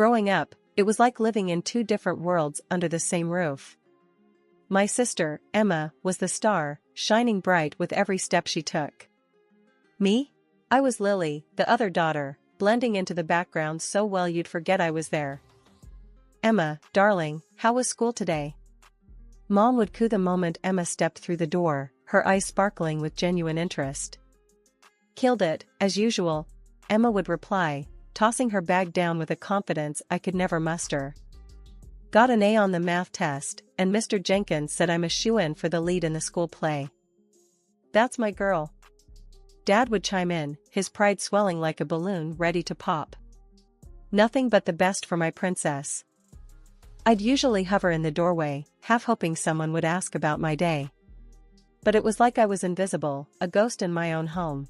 Growing up, it was like living in two different worlds under the same roof. My sister, Emma, was the star, shining bright with every step she took. Me? I was Lily, the other daughter, blending into the background so well you'd forget I was there. Emma, darling, how was school today? Mom would coo the moment Emma stepped through the door, her eyes sparkling with genuine interest. Killed it, as usual, Emma would reply, tossing her bag down with a confidence I could never muster. Got an A on the math test, and Mr. Jenkins said I'm a shoo-in for the lead in the school play. That's my girl. Dad would chime in, his pride swelling like a balloon ready to pop. Nothing but the best for my princess. I'd usually hover in the doorway, half hoping someone would ask about my day. But it was like I was invisible, a ghost in my own home.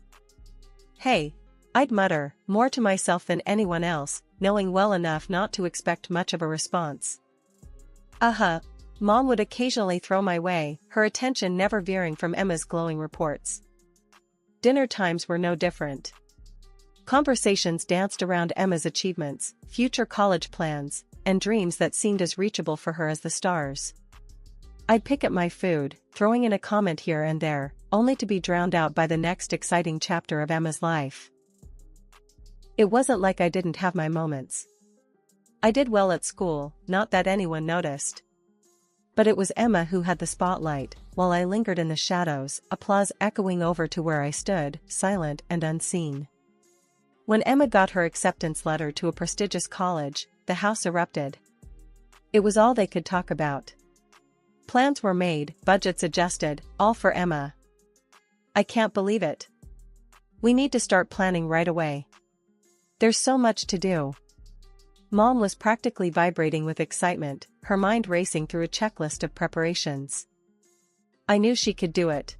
Hey, I'd mutter, more to myself than anyone else, knowing well enough not to expect much of a response. Mom would occasionally throw my way, her attention never veering from Emma's glowing reports. Dinner times were no different. Conversations danced around Emma's achievements, future college plans, and dreams that seemed as reachable for her as the stars. I'd pick at my food, throwing in a comment here and there, only to be drowned out by the next exciting chapter of Emma's life. It wasn't like I didn't have my moments. I did well at school, not that anyone noticed. But it was Emma who had the spotlight, while I lingered in the shadows, applause echoing over to where I stood, silent and unseen. When Emma got her acceptance letter to a prestigious college, the house erupted. It was all they could talk about. Plans were made, budgets adjusted, all for Emma. I can't believe it. We need to start planning right away. There's so much to do. Mom was practically vibrating with excitement, her mind racing through a checklist of preparations. I knew she could do it.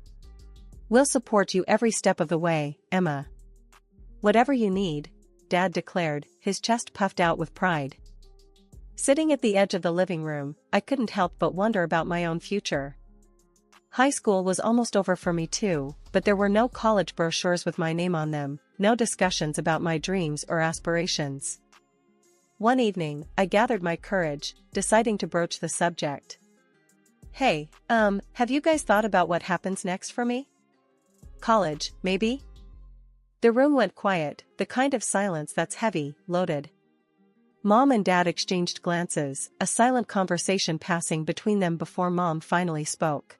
We'll support you every step of the way, Emma. Whatever you need, Dad declared, his chest puffed out with pride. Sitting at the edge of the living room, I couldn't help but wonder about my own future. High school was almost over for me too, but there were no college brochures with my name on them, no discussions about my dreams or aspirations. One evening, I gathered my courage, deciding to broach the subject. Hey, have you guys thought about what happens next for me? College, maybe? The room went quiet, the kind of silence that's heavy, loaded. Mom and Dad exchanged glances, a silent conversation passing between them before Mom finally spoke.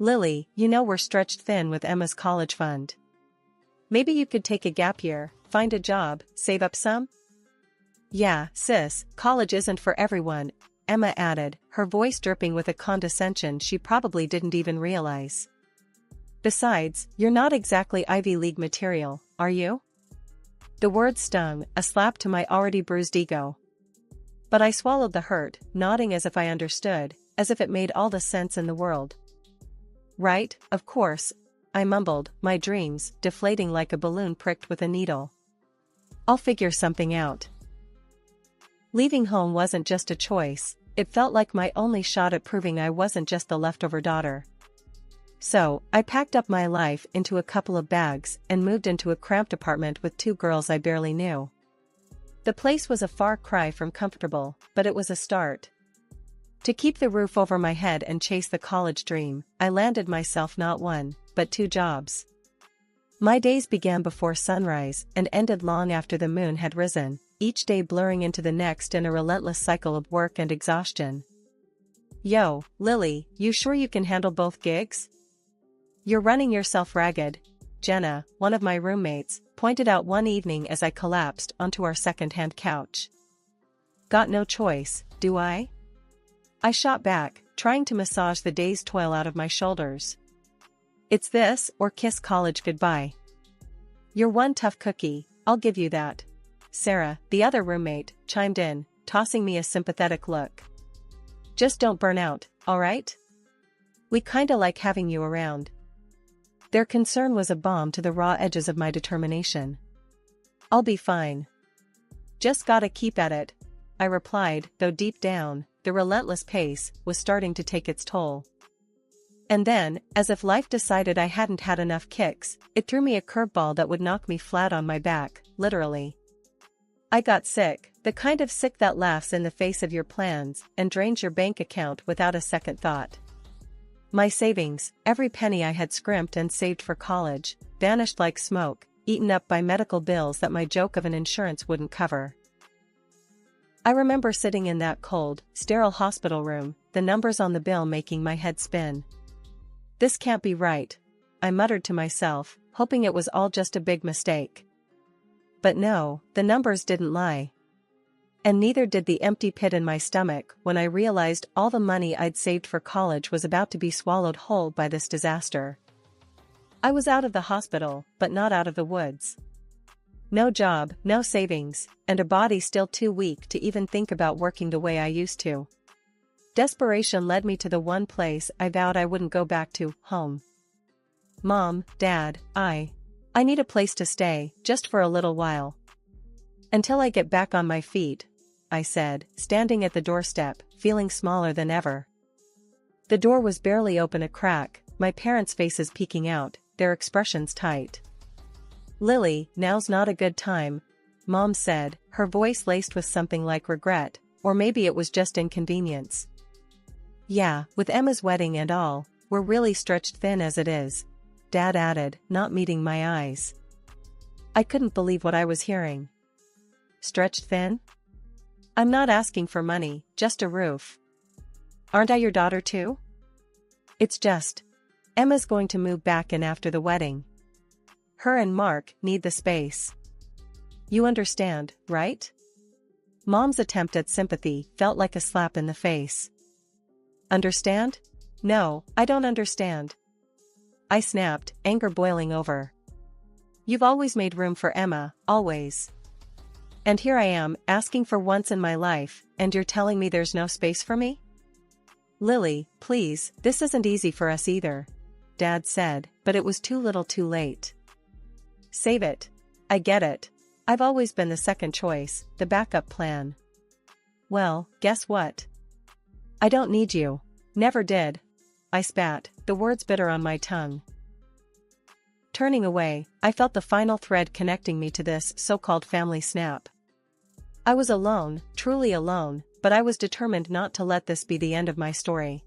Lily, you know we're stretched thin with Emma's college fund. Maybe you could take a gap year, find a job, save up some? Yeah, sis, college isn't for everyone, Emma added, her voice dripping with a condescension she probably didn't even realize. Besides, you're not exactly Ivy League material, are you? The words stung, a slap to my already bruised ego. But I swallowed the hurt, nodding as if I understood, as if it made all the sense in the world. Right, of course, I mumbled, my dreams deflating like a balloon pricked with a needle. I'll figure something out. Leaving home wasn't just a choice, it felt like my only shot at proving I wasn't just the leftover daughter. So, I packed up my life into a couple of bags and moved into a cramped apartment with two girls I barely knew. The place was a far cry from comfortable, but it was a start. To keep the roof over my head and chase the college dream, I landed myself not one, but two jobs. My days began before sunrise and ended long after the moon had risen, each day blurring into the next in a relentless cycle of work and exhaustion. Yo, Lily, you sure you can handle both gigs? You're running yourself ragged, Jenna, one of my roommates, pointed out one evening as I collapsed onto our second-hand couch. Got no choice, do I? I shot back, trying to massage the day's toil out of my shoulders. It's this, or kiss college goodbye. You're one tough cookie, I'll give you that. Sarah, the other roommate, chimed in, tossing me a sympathetic look. Just don't burn out, alright? We kinda like having you around. Their concern was a balm to the raw edges of my determination. I'll be fine. Just gotta keep at it, I replied, though deep down, the relentless pace was starting to take its toll. And then, as if life decided I hadn't had enough kicks, it threw me a curveball that would knock me flat on my back, literally. I got sick, The kind of sick that laughs in the face of your plans and drains your bank account without a second thought. My savings, every penny I had scrimped and saved for college, vanished like smoke, eaten up by medical bills that my joke of an insurance wouldn't cover. I remember sitting in that cold, sterile hospital room, the numbers on the bill making my head spin. This can't be right, I muttered to myself, hoping it was all just a big mistake. But no, the numbers didn't lie. And neither did the empty pit in my stomach when I realized all the money I'd saved for college was about to be swallowed whole by this disaster. I was out of the hospital, but not out of the woods. No job, no savings, and a body still too weak to even think about working the way I used to. Desperation led me to the one place I vowed I wouldn't go back to, home. Mom, Dad, I need a place to stay, just for a little while. Until I get back on my feet, I said, standing at the doorstep, feeling smaller than ever. The door was barely open a crack, my parents' faces peeking out, their expressions tight. Lily, now's not a good time, Mom said, her voice laced with something like regret, or maybe it was just inconvenience. Yeah, with Emma's wedding and all, we're really stretched thin as it is, Dad added, not meeting my eyes. I couldn't believe what I was hearing. Stretched thin? I'm not asking for money, just a roof. Aren't I your daughter too? It's just, Emma's going to move back in after the wedding. Her and Mark need the space. You understand, right? Mom's attempt at sympathy felt like a slap in the face. Understand? No, I don't understand. I snapped, anger boiling over. You've always made room for Emma, always. And here I am, asking for once in my life, and you're telling me there's no space for me? Lily, please, this isn't easy for us either, Dad said, but it was too little too late. Save it. I get it. I've always been the second choice, the backup plan. Well, guess what? I don't need you. Never did. I spat, the words bitter on my tongue. Turning away, I felt the final thread connecting me to this so-called family snap. I was alone, truly alone, but I was determined not to let this be the end of my story.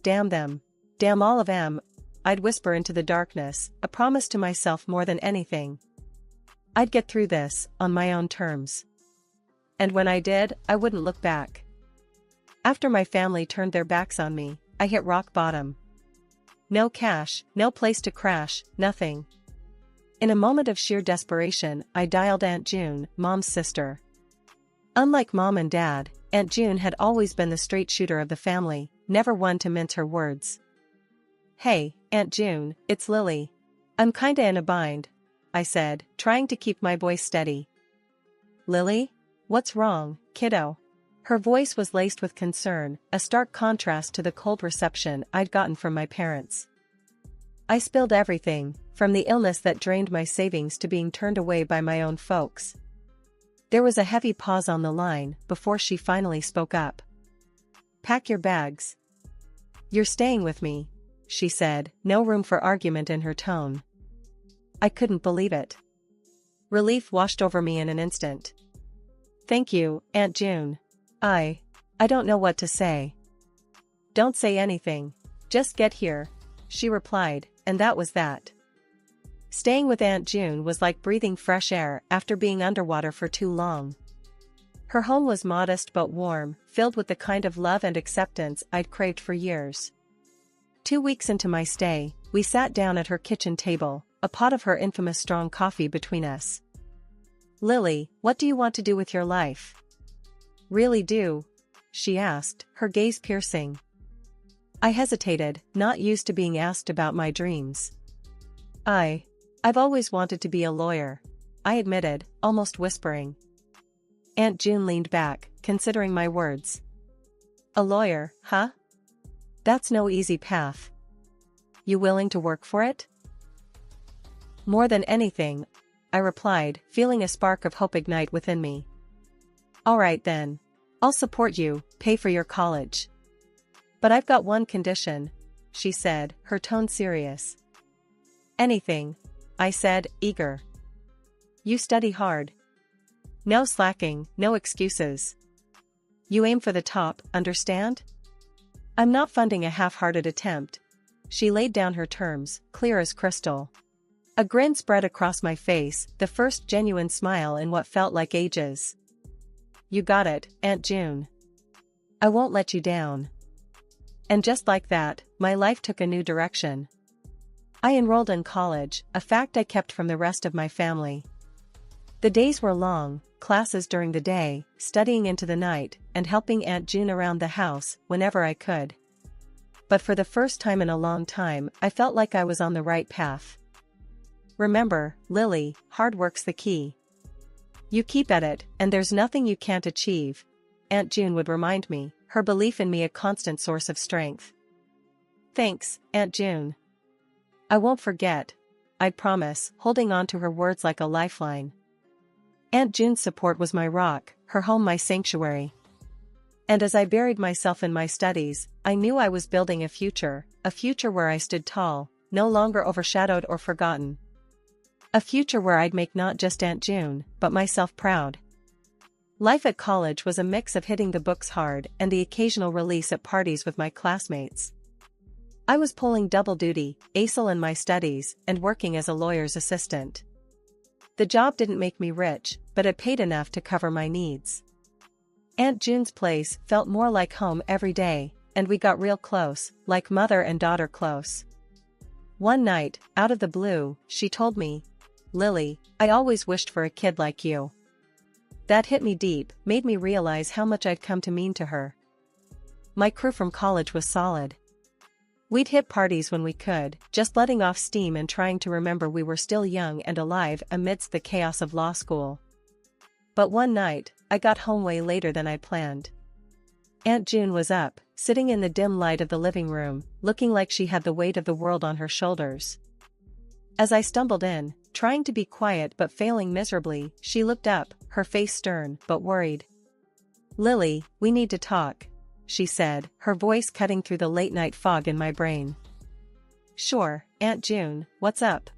Damn them. Damn all of them, I'd whisper into the darkness, a promise to myself more than anything. I'd get through this, on my own terms. And when I did, I wouldn't look back. After my family turned their backs on me, I hit rock bottom. No cash, no place to crash, nothing. In a moment of sheer desperation, I dialed Aunt June, Mom's sister. Unlike Mom and Dad, Aunt June had always been the straight shooter of the family, never one to mince her words. Hey, Aunt June, it's Lily. I'm kinda in a bind, I said, trying to keep my voice steady. Lily? What's wrong, kiddo? Her voice was laced with concern, a stark contrast to the cold reception I'd gotten from my parents. I spilled everything, from the illness that drained my savings to being turned away by my own folks. There was a heavy pause on the line before she finally spoke up. Pack your bags. You're staying with me, she said, no room for argument in her tone. I couldn't believe it. Relief washed over me in an instant. Thank you, Aunt June. I don't know what to say. Don't say anything. Just get here, she replied, and that was that. Staying with Aunt June was like breathing fresh air after being underwater for too long. Her home was modest but warm, filled with the kind of love and acceptance I'd craved for years. 2 weeks into my stay, we sat down at her kitchen table, a pot of her infamous strong coffee between us. Lily, what do you want to do with your life? Really do? She asked, her gaze piercing. I hesitated, not used to being asked about my dreams. I've always wanted to be a lawyer, I admitted, almost whispering. Aunt June leaned back, considering my words. A lawyer, huh? That's no easy path. You willing to work for it? More than anything, I replied, feeling a spark of hope ignite within me. All right then. I'll support you, pay for your college. But I've got one condition, she said, her tone serious. Anything, I said, eager. You study hard. No slacking, no excuses. You aim for the top, understand? I'm not funding a half-hearted attempt. She laid down her terms, clear as crystal. A grin spread across my face, the first genuine smile in what felt like ages. You got it, Aunt June. I won't let you down. And just like that, my life took a new direction. I enrolled in college, a fact I kept from the rest of my family. The days were long, classes during the day, studying into the night, and helping Aunt June around the house whenever I could. But for the first time in a long time, I felt like I was on the right path. Remember, Lily, hard work's the key. You keep at it, and there's nothing you can't achieve, Aunt June would remind me, her belief in me a constant source of strength. Thanks, Aunt June. I won't forget, I'd promise, holding on to her words like a lifeline. Aunt June's support was my rock, her home my sanctuary. And as I buried myself in my studies, I knew I was building a future where I stood tall, no longer overshadowed or forgotten. A future where I'd make not just Aunt June, but myself proud. Life at college was a mix of hitting the books hard and the occasional release at parties with my classmates. I was pulling double duty, ASL in my studies, and working as a lawyer's assistant. The job didn't make me rich, but it paid enough to cover my needs. Aunt June's place felt more like home every day, and we got real close, like mother and daughter close. One night, out of the blue, she told me, "Lily, I always wished for a kid like you." That hit me deep, made me realize how much I'd come to mean to her. My crew from college was solid. We'd hit parties when we could, just letting off steam and trying to remember we were still young and alive amidst the chaos of law school. But one night, I got home way later than I'd planned. Aunt June was up, sitting in the dim light of the living room, looking like she had the weight of the world on her shoulders. As I stumbled in, trying to be quiet but failing miserably, she looked up, her face stern but worried. "Lily, we need to talk," she said, her voice cutting through the late-night fog in my brain. "Sure, Aunt June, what's up?"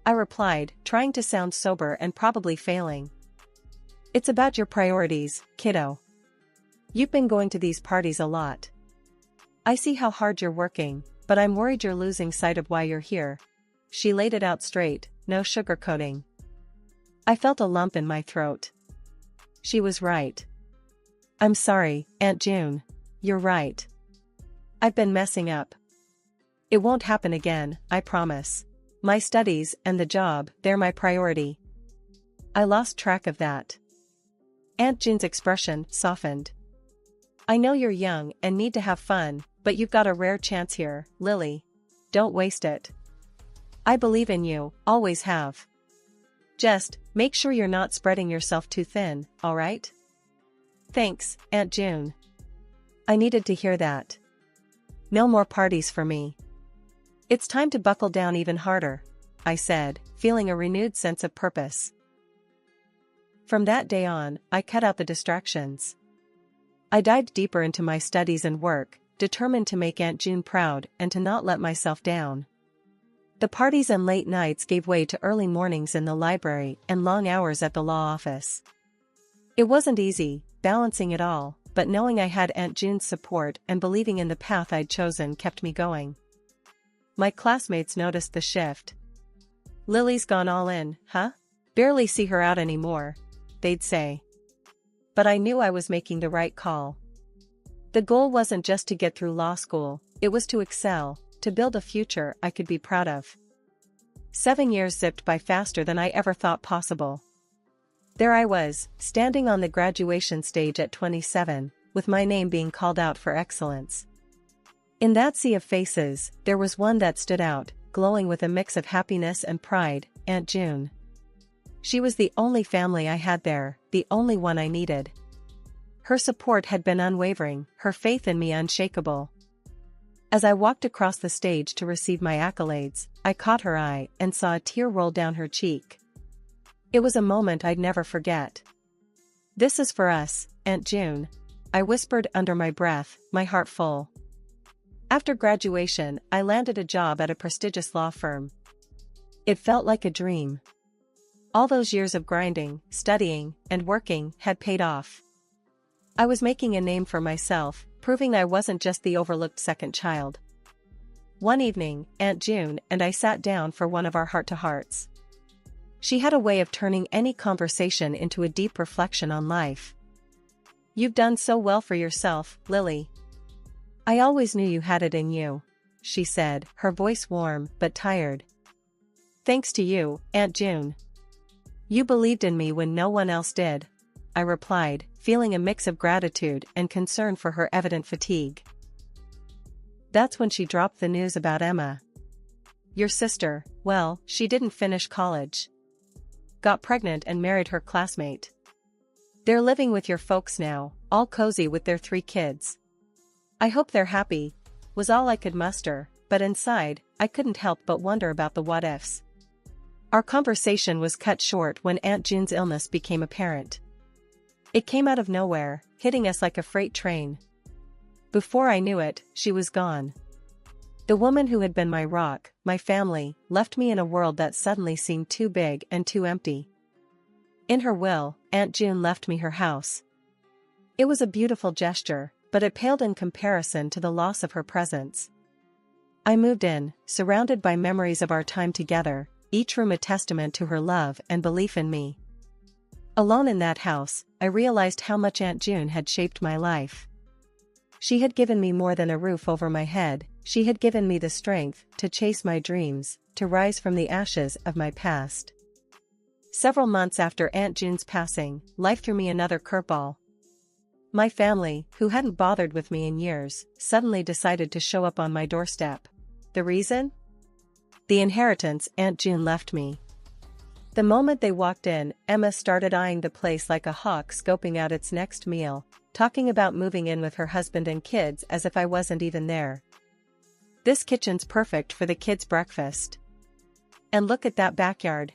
I replied, trying to sound sober and probably failing. "It's about your priorities, kiddo. You've been going to these parties a lot. I see how hard you're working, but I'm worried you're losing sight of why you're here." She laid it out straight, no sugarcoating. I felt a lump in my throat. She was right. "I'm sorry, Aunt June. You're right. I've been messing up. It won't happen again, I promise. My studies and the job, they're my priority." I lost track of that. Aunt June's expression softened. "I know you're young and need to have fun, but you've got a rare chance here, Lily. Don't waste it. I believe in you, always have. Just, make sure you're not spreading yourself too thin, alright?" "Thanks, Aunt June. I needed to hear that. No more parties for me. It's time to buckle down even harder," I said, feeling a renewed sense of purpose. From that day on, I cut out the distractions. I dived deeper into my studies and work, determined to make Aunt June proud and to not let myself down. The parties and late nights gave way to early mornings in the library and long hours at the law office. It wasn't easy, balancing it all, but knowing I had Aunt June's support and believing in the path I'd chosen kept me going. My classmates noticed the shift. "Lily's gone all in, huh? Barely see her out anymore," they'd say. But I knew I was making the right call. The goal wasn't just to get through law school, it was to excel, to build a future I could be proud of. 7 years zipped by faster than I ever thought possible. There I was, standing on the graduation stage at 27, with my name being called out for excellence. In that sea of faces, there was one that stood out, glowing with a mix of happiness and pride, Aunt June. She was the only family I had there, the only one I needed. Her support had been unwavering, her faith in me unshakable. As I walked across the stage to receive my accolades, I caught her eye and saw a tear roll down her cheek. It was a moment I'd never forget. "This is for us, Aunt June," I whispered under my breath, my heart full. After graduation, I landed a job at a prestigious law firm. It felt like a dream. All those years of grinding, studying, and working had paid off. I was making a name for myself, proving I wasn't just the overlooked second child. One evening, Aunt June and I sat down for one of our heart-to-hearts. She had a way of turning any conversation into a deep reflection on life. "You've done so well for yourself, Lily. I always knew you had it in you," she said, her voice warm but tired. "Thanks to you, Aunt June. You believed in me when no one else did," I replied, feeling a mix of gratitude and concern for her evident fatigue. That's when she dropped the news about Emma. "Your sister, well, she didn't finish college. Got pregnant and married her classmate. They're living with your folks now, all cozy with their 3 kids. I hope they're happy," was all I could muster, but inside, I couldn't help but wonder about the what-ifs. Our conversation was cut short when Aunt June's illness became apparent. It came out of nowhere, hitting us like a freight train. Before I knew it, she was gone. The woman who had been my rock, my family, left me in a world that suddenly seemed too big and too empty. In her will, Aunt June left me her house. It was a beautiful gesture, but it paled in comparison to the loss of her presence. I moved in, surrounded by memories of our time together, each room a testament to her love and belief in me. Alone in that house, I realized how much Aunt June had shaped my life. She had given me more than a roof over my head, she had given me the strength to chase my dreams, to rise from the ashes of my past. Several months after Aunt June's passing, life threw me another curveball. My family, who hadn't bothered with me in years, suddenly decided to show up on my doorstep. The reason? The inheritance Aunt June left me. The moment they walked in, Emma started eyeing the place like a hawk scoping out its next meal, talking about moving in with her husband and kids as if I wasn't even there. "This kitchen's perfect for the kids' breakfast. And look at that backyard.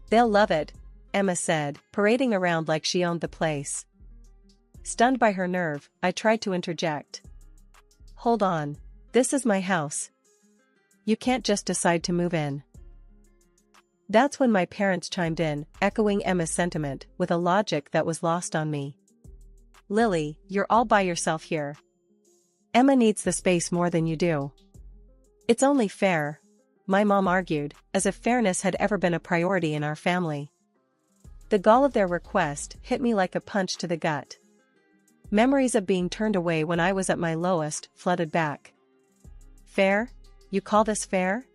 They'll love it," Emma said, parading around like she owned the place. Stunned by her nerve, I tried to interject. "Hold on. This is my house. You can't just decide to move in." That's when my parents chimed in, echoing Emma's sentiment, with a logic that was lost on me. "Lily, you're all by yourself here. Emma needs the space more than you do." "It's only fair," my mom argued, as if fairness had ever been a priority in our family. The gall of their request hit me like a punch to the gut. Memories of being turned away when I was at my lowest flooded back. "Fair? You call this fair?"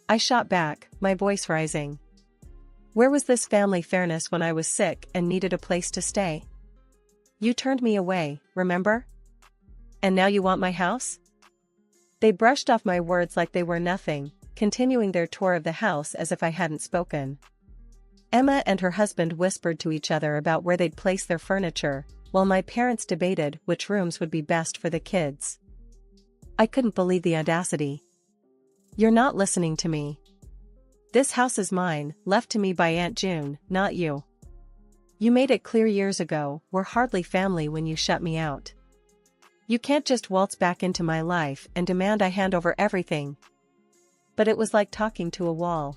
I shot back, my voice rising. "Where was this family fairness when I was sick and needed a place to stay? You turned me away, remember? And now you want my house?" They brushed off my words like they were nothing, continuing their tour of the house as if I hadn't spoken. Emma and her husband whispered to each other about where they'd place their furniture, while my parents debated which rooms would be best for the kids. I couldn't believe the audacity. "You're not listening to me. This house is mine, left to me by Aunt June, not you. You made it clear years ago, we're hardly family when you shut me out. You can't just waltz back into my life and demand I hand over everything." But it was like talking to a wall.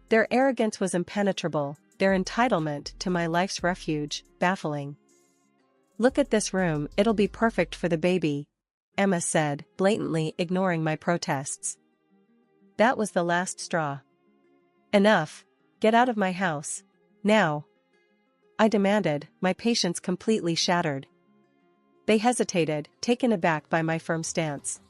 Their arrogance was impenetrable, their entitlement to my life's refuge, baffling. "Look at this room, it'll be perfect for the baby," Emma said, blatantly ignoring my protests. That was the last straw. "Enough. Get out of my house. Now," I demanded, my patience completely shattered. They hesitated, taken aback by my firm stance.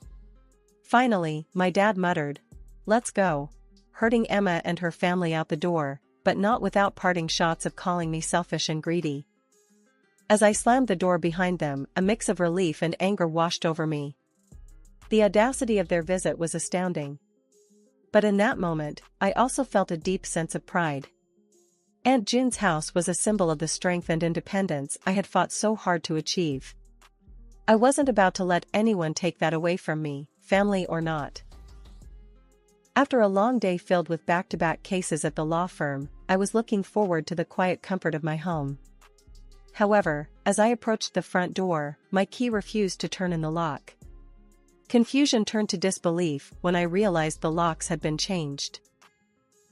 Finally, my dad muttered, "Let's go," herding Emma and her family out the door, but not without parting shots of calling me selfish and greedy. As I slammed the door behind them, a mix of relief and anger washed over me. The audacity of their visit was astounding. But in that moment, I also felt a deep sense of pride. Aunt June's house was a symbol of the strength and independence I had fought so hard to achieve. I wasn't about to let anyone take that away from me, family or not. After a long day filled with back-to-back cases at the law firm, I was looking forward to the quiet comfort of my home. However, as I approached the front door, my key refused to turn in the lock. Confusion turned to disbelief when I realized the locks had been changed.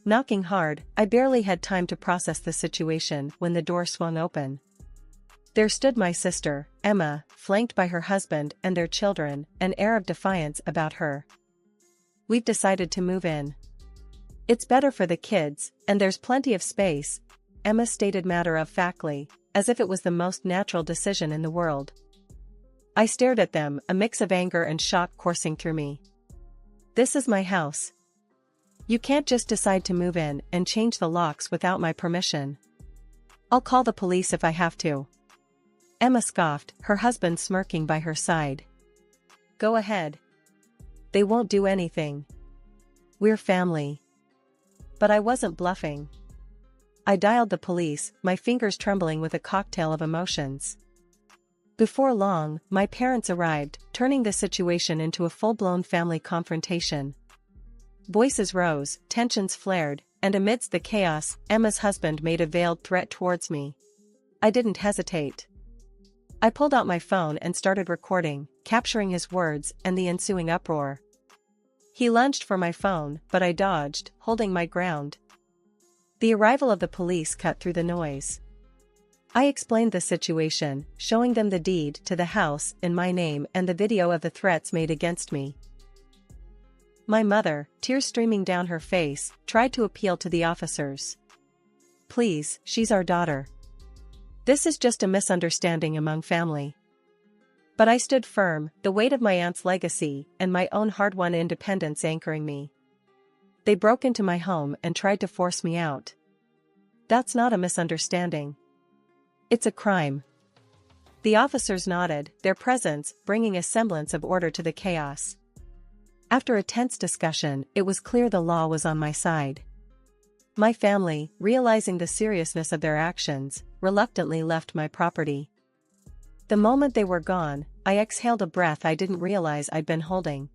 knocking hard. I barely had time to process the situation when the door swung open. There stood my sister, Emma, flanked by her husband and their children, an air of defiance about her. "We've decided to move in. It's better for the kids, and there's plenty of space," Emma stated matter-of-factly, as if it was the most natural decision in the world. I stared at them, a mix of anger and shock coursing through me. "This is my house. You can't just decide to move in and change the locks without my permission. I'll call the police if I have to." Emma scoffed, her husband smirking by her side. "Go ahead. They won't do anything. We're family." But I wasn't bluffing. I dialed the police, my fingers trembling with a cocktail of emotions. Before long, my parents arrived, turning the situation into a full-blown family confrontation. Voices rose, tensions flared, and amidst the chaos, Emma's husband made a veiled threat towards me. I didn't hesitate. I pulled out my phone and started recording, capturing his words and the ensuing uproar. He lunged for my phone, but I dodged, holding my ground. The arrival of the police cut through the noise. I explained the situation, showing them the deed to the house in my name and the video of the threats made against me. My mother, tears streaming down her face, tried to appeal to the officers. "Please, she's our daughter. This is just a misunderstanding among family." But I stood firm, the weight of my aunt's legacy and my own hard-won independence anchoring me. They broke into my home and tried to force me out. "That's not a misunderstanding. It's a crime." The officers nodded, their presence bringing a semblance of order to the chaos. After a tense discussion, it was clear the law was on my side. My family, realizing the seriousness of their actions, reluctantly left my property. The moment they were gone, I exhaled a breath I didn't realize I'd been holding.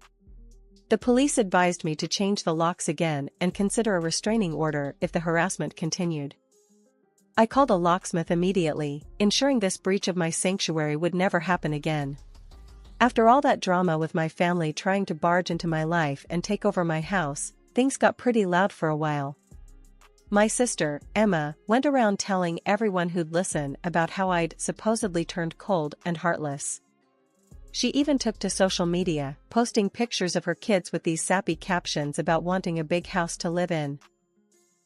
The police advised me to change the locks again and consider a restraining order if the harassment continued. I called a locksmith immediately, ensuring this breach of my sanctuary would never happen again. After all that drama with my family trying to barge into my life and take over my house, things got pretty loud for a while. My sister, Emma, went around telling everyone who'd listen about how I'd supposedly turned cold and heartless. She even took to social media, posting pictures of her kids with these sappy captions about wanting a big house to live in.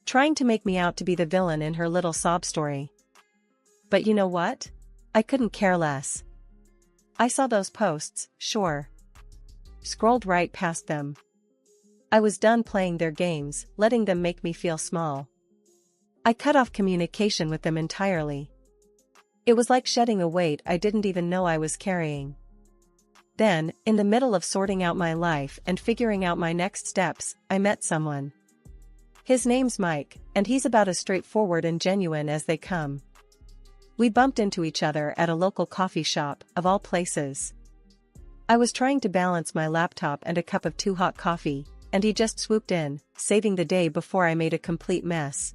Trying to make me out to be the villain in her little sob story. But you know what? I couldn't care less. I saw those posts, sure. Scrolled right past them. I was done playing their games, letting them make me feel small. I cut off communication with them entirely. It was like shedding a weight I didn't even know I was carrying. Then, in the middle of sorting out my life and figuring out my next steps, I met someone. His name's Mike, and he's about as straightforward and genuine as they come. We bumped into each other at a local coffee shop, of all places. I was trying to balance my laptop and a cup of too hot coffee, and he just swooped in, saving the day before I made a complete mess.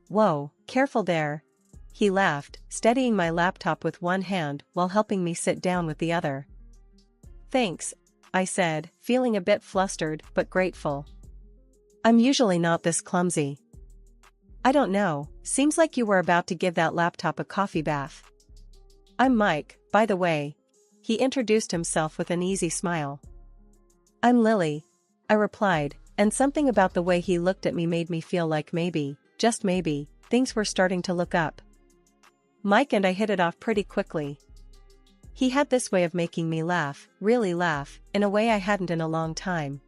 "Whoa, careful there," he laughed, steadying my laptop with one hand while helping me sit down with the other. "Thanks," I said, feeling a bit flustered but grateful. I'm usually not this clumsy. "I don't know, seems like you were about to give that laptop a coffee bath." "I'm Mike, by the way." He introduced himself with an easy smile. "I'm Lily," I replied, and something about the way he looked at me made me feel like maybe, just maybe, things were starting to look up. Mike and I hit it off pretty quickly. He had this way of making me laugh, really laugh, in a way I hadn't in a long time.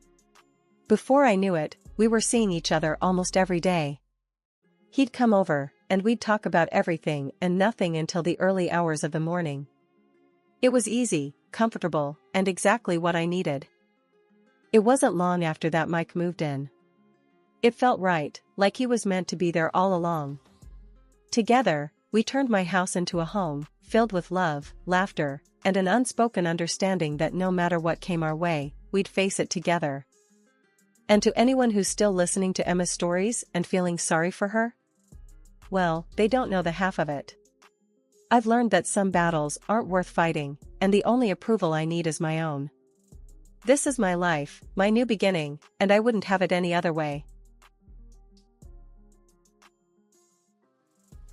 Before I knew it, we were seeing each other almost every day. He'd come over, and we'd talk about everything and nothing until the early hours of the morning. It was easy, comfortable, and exactly what I needed. It wasn't long after that Mike moved in. It felt right, like he was meant to be there all along. Together, we turned my house into a home, filled with love, laughter, and an unspoken understanding that no matter what came our way, we'd face it together. And to anyone who's still listening to Emma's stories and feeling sorry for her? Well, they don't know the half of it. I've learned that some battles aren't worth fighting, and the only approval I need is my own. This is my life, my new beginning, and I wouldn't have it any other way.